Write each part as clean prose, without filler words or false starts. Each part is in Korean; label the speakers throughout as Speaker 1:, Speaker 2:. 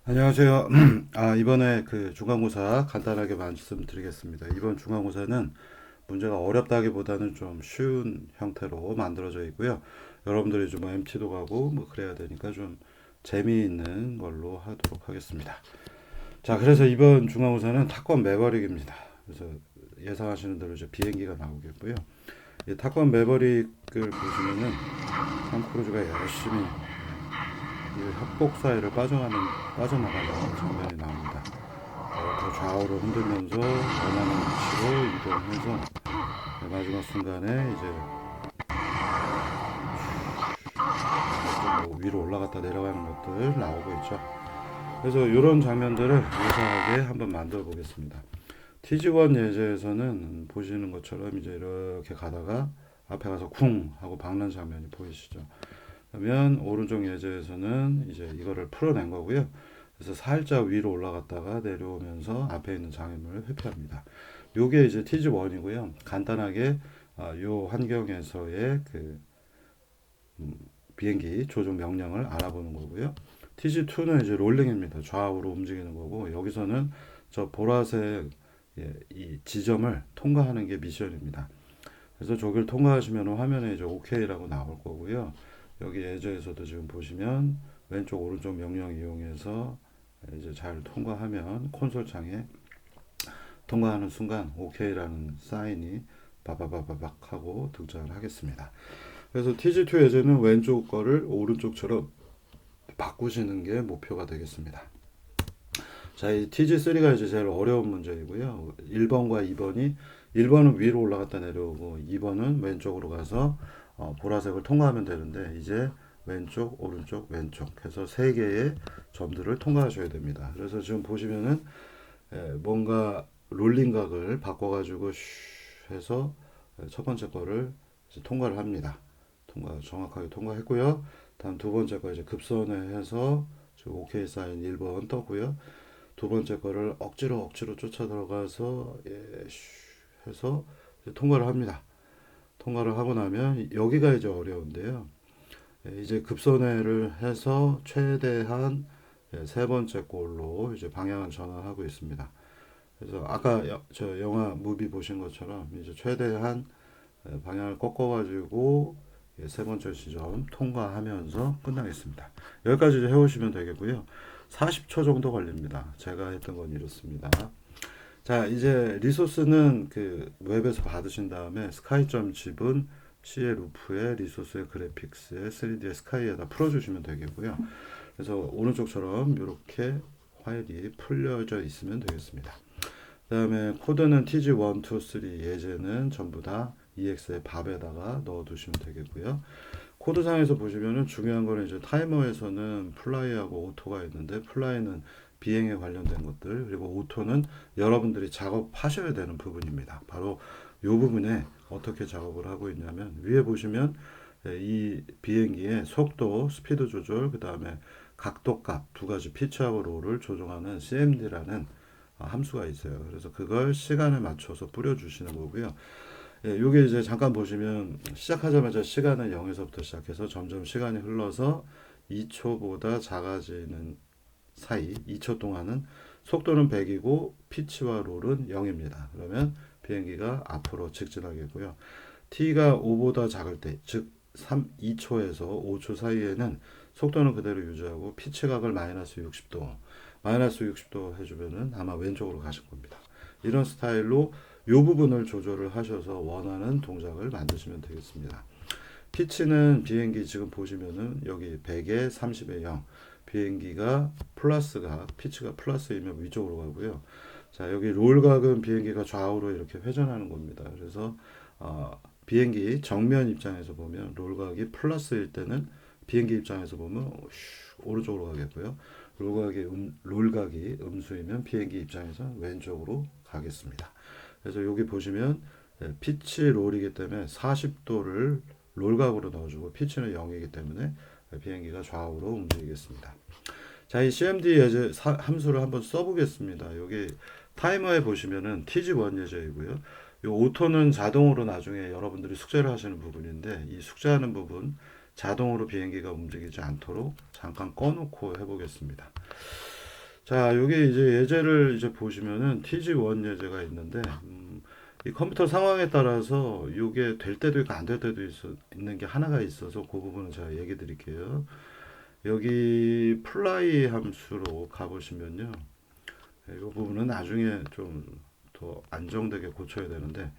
Speaker 1: 안녕하세요. 이번에 그 중간고사 간단하게 말씀드리겠습니다. 이번 중간고사는 문제가 어렵다기보다는 좀 쉬운 형태로 만들어져 있고요. 여러분들이 좀 MT도 가고 뭐 그래야 되니까 좀 재미있는 걸로 하도록 하겠습니다. 자, 그래서 이번 중간고사는 탑건 매버릭입니다. 그래서 예상하시는 대로 이제 비행기가 나오겠고요. 이 탑건 매버릭을 보시면은 톰 크루즈가 열심히 이 협곡 사이를 빠져나가는 장면이 나옵니다. 그 좌우로 흔들면서 원하는 위치로 이동해서 마지막 순간에 이제 뭐 위로 올라갔다 내려가는 것들 나오고 있죠. 그래서 이런 장면들을 유사하게 한번 만들어 보겠습니다. TG1 예제에서는 보시는 것처럼 이제 이렇게 가다가 앞에 가서 쿵 하고 박는 장면이 보이시죠. 그러면 오른쪽 예제에서는 이제 이거를 풀어낸 거고요. 그래서 살짝 위로 올라갔다가 내려오면서 앞에 있는 장애물을 회피합니다. 요게 이제 TG1이고요. 간단하게 요 환경에서의 그 비행기 조종 명령을 알아보는 거고요. TG2는 이제 롤링입니다. 좌우로 움직이는 거고 여기서는 저 보라색 이 지점을 통과하는 게 미션입니다. 그래서 저기를 통과하시면 화면에 이제 OK라고 나올 거고요. 여기 예제에서도 지금 보시면 왼쪽 오른쪽 명령 이용해서 이제 잘 통과하면 콘솔 창에 통과하는 순간 OK라는 사인이 바바바바박 하고 등장을 하겠습니다. 그래서 TG2 예제는 왼쪽 거를 오른쪽처럼 바꾸시는 게 목표가 되겠습니다. 자, 이 TG3가 이제 제일 어려운 문제이고요. 1번과 2번이 1번은 위로 올라갔다 내려오고 2번은 왼쪽으로 가서 보라색을 통과하면 되는데 이제 왼쪽, 오른쪽, 왼쪽 해서 세 개의 점들을 통과하셔야 됩니다. 그래서 지금 보시면은 뭔가 롤링각을 바꿔가지고 슈 해서 첫 번째 거를 이제 통과를 합니다. 정확하게 통과했고요. 다음 두 번째 거 이제 급선회 해서 지금 OK 사인 1번 떴고요. 두 번째 거를 억지로 쫓아 들어가서 해서 통과를 합니다. 통과를 하고 나면 여기가 이제 어려운데요. 이제 급선회를 해서 최대한 세 번째 골로 이제 방향을 전환하고 있습니다. 그래서 아까 저 영화 무비 보신 것처럼 이제 최대한 방향을 꺾어가지고 세 번째 지점 통과하면서 끝나겠습니다. 여기까지 해오시면 되겠고요. 40초 정도 걸립니다. 제가 했던 건 이렇습니다. 자, 이제 리소스는 그 웹에서 받으신 다음에 스카이점 집은 CL 루프에 리소스의 그래픽스에 3D의 스카이에다 풀어주시면 되겠고요. 그래서 오른쪽처럼 이렇게 파일이 풀려져 있으면 되겠습니다. 그 다음에 코드는 TG1, 2, 3 예제는 전부 다 EX의 밥에다가 넣어 두시면 되겠고요. 코드상에서 보시면은 중요한 거는 이제 타이머에서는 플라이하고 오토가 있는데 플라이는 비행에 관련된 것들 그리고 오토는 여러분들이 작업하셔야 되는 부분입니다. 바로 이 부분에 어떻게 작업을 하고 있냐면 위에 보시면 이 비행기의 속도, 스피드 조절, 그 다음에 각도값 두 가지 피치하고 롤을 조정하는 CMD라는 함수가 있어요. 그래서 그걸 시간에 맞춰서 뿌려주시는 거고요. 요게 이제 잠깐 보시면 시작하자마자 시간은 0에서부터 시작해서 점점 시간이 흘러서 2초보다 작아지는 사이 2초 동안은 속도는 100이고 피치와 롤은 0입니다. 그러면 비행기가 앞으로 직진하겠고요. t가 5보다 작을 때, 즉 2초에서 5초 사이에는 속도는 그대로 유지하고 피치각을 마이너스 60도 해주면은 아마 왼쪽으로 가실 겁니다. 이런 스타일로 이 부분을 조절을 하셔서 원하는 동작을 만드시면 되겠습니다. 피치는 비행기 지금 보시면은 여기 100에 30에 0 비행기가 플러스가 피치가 플러스이면 위쪽으로 가고요. 자, 여기 롤각은 비행기가 좌우로 이렇게 회전하는 겁니다. 그래서 비행기 정면 입장에서 보면 롤각이 플러스일 때는 비행기 입장에서 보면 오른쪽으로 가겠고요. 롤각이 음수이면 비행기 입장에서 왼쪽으로 가겠습니다. 그래서 여기 보시면 피치 롤이기 때문에 40도를 롤각으로 넣어주고 피치는 0이기 때문에 비행기가 좌우로 움직이겠습니다. 자, 이 CMD 예제 함수를 한번 써보겠습니다. 여기 타이머에 보시면은 TG1 예제이고요. 이 오토는 자동으로 나중에 여러분들이 숙제를 하시는 부분인데 이 숙제하는 부분 자동으로 비행기가 움직이지 않도록 잠깐 꺼놓고 해보겠습니다. 자, 여기 이제 예제를 이제 보시면은 TG1 예제가 있는데, 이 컴퓨터 상황에 따라서 이게 될 때도 있고 안 될 때도 있는 게 하나가 있어서 그 부분은 제가 얘기 드릴게요. 여기 플라이 함수로 가보시면요. 이 부분은 나중에 좀 더 안정되게 고쳐야 되는데,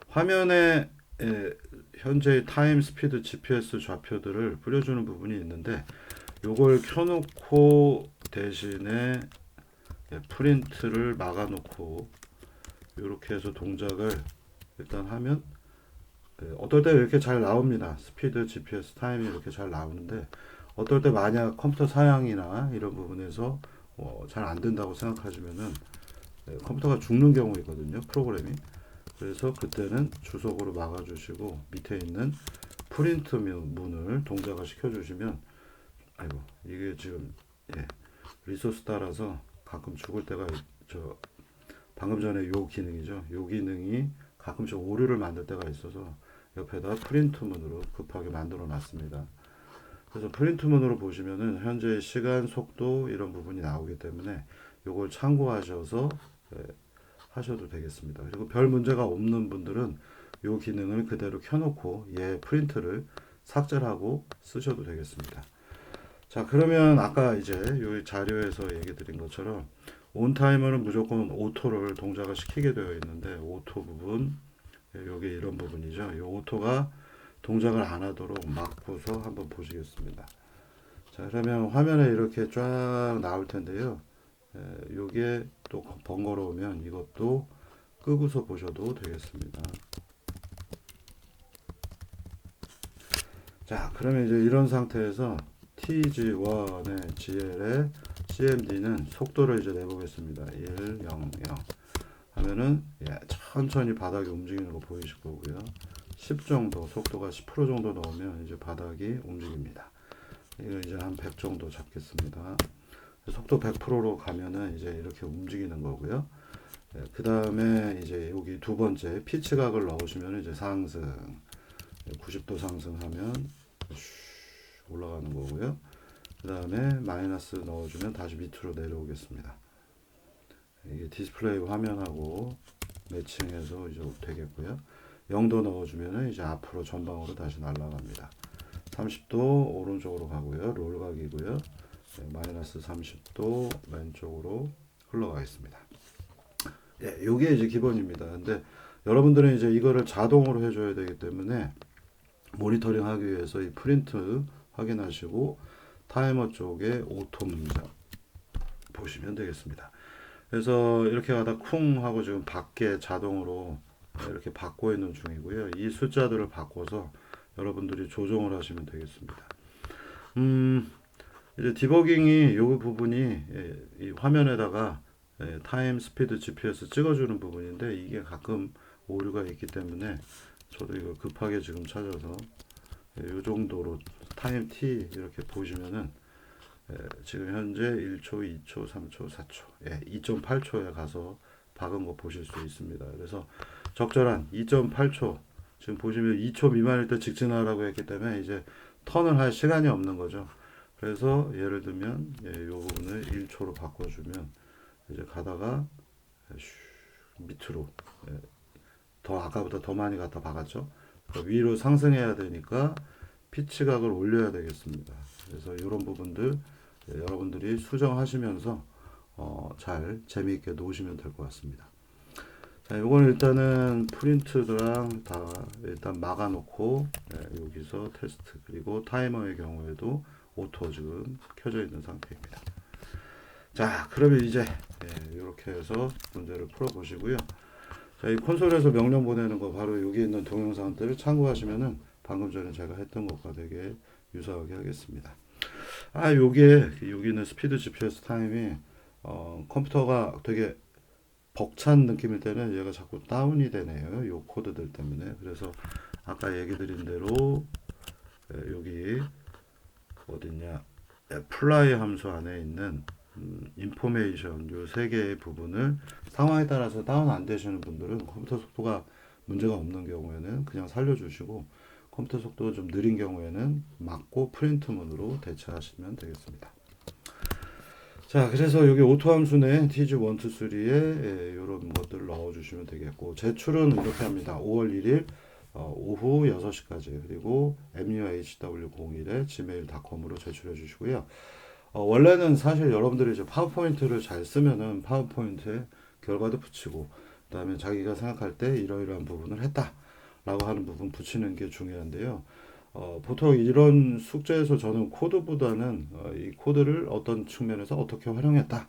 Speaker 1: 화면에 현재 타임, 스피드, GPS 좌표들을 뿌려주는 부분이 있는데, 요걸 켜놓고 대신에 프린트를 막아놓고 이렇게 해서 동작을 일단 하면 어떨 때 이렇게 잘 나옵니다. 스피드, GPS, 타임이 이렇게 잘 나오는데 어떨 때 만약 컴퓨터 사양이나 이런 부분에서 잘 안 된다고 생각하시면은 컴퓨터가 죽는 경우 있거든요. 프로그램이. 그래서 그때는 주석으로 막아주시고 밑에 있는 프린트 문을 동작화 시켜주시면 아이고 이게 지금 리소스 따라서 가끔 죽을 때가 저 방금 전에 요 기능이죠. 요 기능이 가끔씩 오류를 만들 때가 있어서 옆에다 프린트문으로 급하게 만들어 놨습니다. 그래서 프린트문으로 보시면은 현재 시간, 속도 이런 부분이 나오기 때문에 요걸 참고하셔서 하셔도 되겠습니다. 그리고 별 문제가 없는 분들은 요 기능을 그대로 켜놓고 얘 프린트를 삭제하고 쓰셔도 되겠습니다. 자, 그러면 아까 이제 요 자료에서 얘기 드린 것처럼 온타이머는 무조건 오토를 동작을 시키게 되어 있는데 오토 부분 여기 이런 부분이죠. 이 오토가 동작을 안 하도록 막고서 한번 보시겠습니다. 자, 그러면 화면에 이렇게 쫙 나올 텐데요. 요게 또 번거로우면 이것도 끄고서 보셔도 되겠습니다. 자, 그러면 이제 이런 상태에서 TG1의 GL의 CMD는 속도를 이제 내보겠습니다. 1, 0, 0 하면은 천천히 바닥이 움직이는 거 보이실 거고요. 10 정도 속도가 10% 정도 넣으면 이제 바닥이 움직입니다. 이거 이제 한 100 정도 잡겠습니다. 속도 100%로 가면은 이제 이렇게 움직이는 거고요. 그 다음에 이제 여기 두 번째 피치각을 넣으시면 이제 상승 90도 상승하면 올라가는 거고요. 그 다음에 마이너스 넣어주면 다시 밑으로 내려오겠습니다. 이게 디스플레이 화면하고 매칭해서 이제 되겠고요. 0도 넣어주면 이제 앞으로 전방으로 다시 날아갑니다. 30도 오른쪽으로 가고요. 롤각이고요. 마이너스 30도 왼쪽으로 흘러가겠습니다. 요게 이제 기본입니다. 근데 여러분들은 이제 이거를 자동으로 해줘야 되기 때문에 모니터링 하기 위해서 이 프린트 확인하시고 타이머 쪽에 오토 문장 보시면 되겠습니다. 그래서 이렇게 가다 쿵 하고 지금 밖에 자동으로 이렇게 바꿔 있는 중이고요. 이 숫자들을 바꿔서 여러분들이 조정을 하시면 되겠습니다. 이제 디버깅이 요 부분이 이 화면에다가 타임, 스피드, GPS 찍어주는 부분인데 이게 가끔 오류가 있기 때문에 저도 이거 급하게 지금 찾아서 이 정도로 타임 T 이렇게 보시면은 지금 현재 1초, 2초, 3초, 4초, 2.8초에 가서 박은 거 보실 수 있습니다. 그래서 적절한 2.8초 지금 보시면 2초 미만일 때 직진하라고 했기 때문에 이제 턴을 할 시간이 없는 거죠. 그래서 예를 들면 이 부분을 1초로 바꿔주면 이제 가다가 밑으로 더 아까보다 더 많이 갖다 박았죠. 위로 상승해야 되니까 피치각을 올려야 되겠습니다. 그래서 이런 부분들 여러분들이 수정하시면서 잘 재미있게 놓으시면 될 것 같습니다. 자, 이거는 일단은 프린트랑 다 일단 막아놓고 여기서 테스트 그리고 타이머의 경우에도 오토 지금 켜져 있는 상태입니다. 자, 그러면 이제 이렇게 해서 문제를 풀어보시고요. 자, 이 콘솔에서 명령 보내는 거 바로 여기 있는 동영상들을 참고하시면은 방금 전에 제가 했던 것과 되게 유사하게 하겠습니다. 여기는 스피드 GPS 타임이 컴퓨터가 되게 벅찬 느낌일 때는 얘가 자꾸 다운이 되네요. 요 코드들 때문에. 그래서 아까 얘기 드린 대로 여기 어딨냐 플라이 함수 안에 있는 인포메이션 요 세 개의 부분을 상황에 따라서 다운 안 되시는 분들은 컴퓨터 속도가 문제가 없는 경우에는 그냥 살려주시고 컴퓨터 속도가 좀 느린 경우에는 막고 프린트문으로 대체하시면 되겠습니다. 자, 그래서 여기 오토 함수내 tg 1, 2, 3에 이런 것들을 넣어주시면 되겠고, 제출은 이렇게 합니다. 5월 1일 오후 6시까지, 그리고 muhw01에 gmail.com으로 제출해 주시고요. 원래는 사실 여러분들이 이제 파워포인트를 잘 쓰면은 파워포인트에 결과도 붙이고, 그다음에 자기가 생각할 때 이러이러한 부분을 했다라고 하는 부분 붙이는 게 중요한데요. 보통 이런 숙제에서 저는 코드보다는 이 코드를 어떤 측면에서 어떻게 활용했다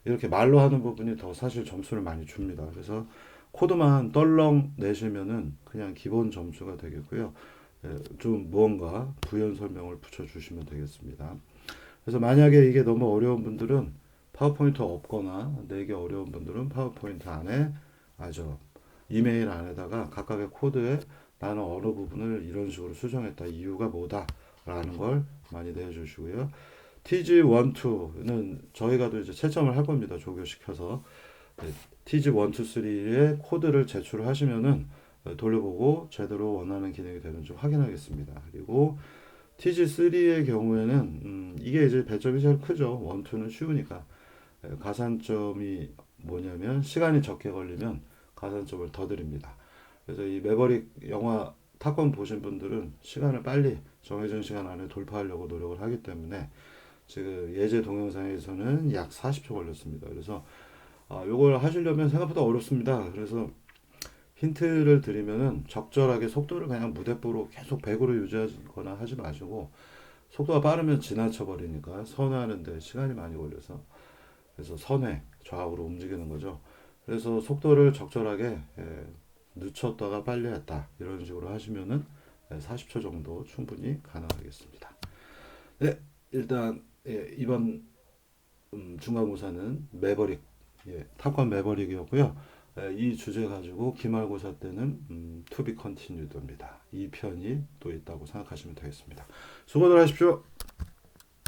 Speaker 1: 이렇게 말로 하는 부분이 더 사실 점수를 많이 줍니다. 그래서 코드만 떨렁 내시면은 그냥 기본 점수가 되겠고요. 좀 무언가 부연 설명을 붙여주시면 되겠습니다. 그래서 만약에 이게 너무 어려운 분들은 파워포인트 없거나 내기 어려운 분들은 파워포인트 안에 이메일 안에다가 각각의 코드에 나는 어느 부분을 이런 식으로 수정했다. 이유가 뭐다. 라는 걸 많이 내주시고요. TG1, 2는 저희가 또 이제 채점을 할 겁니다. 조교시켜서. TG1, 2, 3의 코드를 제출하시면은 돌려보고 제대로 원하는 기능이 되는지 확인하겠습니다. 그리고 TG3의 경우에는 이게 이제 배점이 제일 크죠. 1, 2는 쉬우니까. 가산점이 뭐냐면 시간이 적게 걸리면 가산점을 더 드립니다. 그래서 이 매버릭 영화 탑건 보신 분들은 시간을 빨리 정해진 시간 안에 돌파하려고 노력을 하기 때문에 지금 예제 동영상에서는 약 40초 걸렸습니다. 그래서 요걸 하시려면 생각보다 어렵습니다. 그래서 힌트를 드리면은 적절하게 속도를 그냥 무대뽀로 계속 100으로 유지하거나 하지 마시고 속도가 빠르면 지나쳐 버리니까 선회하는데 시간이 많이 걸려서 그래서 선회 좌우로 움직이는 거죠. 그래서 속도를 적절하게 늦췄다가 빨리 했다 이런 식으로 하시면은 40초 정도 충분히 가능하겠습니다. 네, 일단 이번 중간고사는 매버릭 탑건 매버릭이었고요. 이 주제 가지고 기말고사 때는 to be continued입니다. 2편이 또 있다고 생각하시면 되겠습니다. 수고들 하십시오.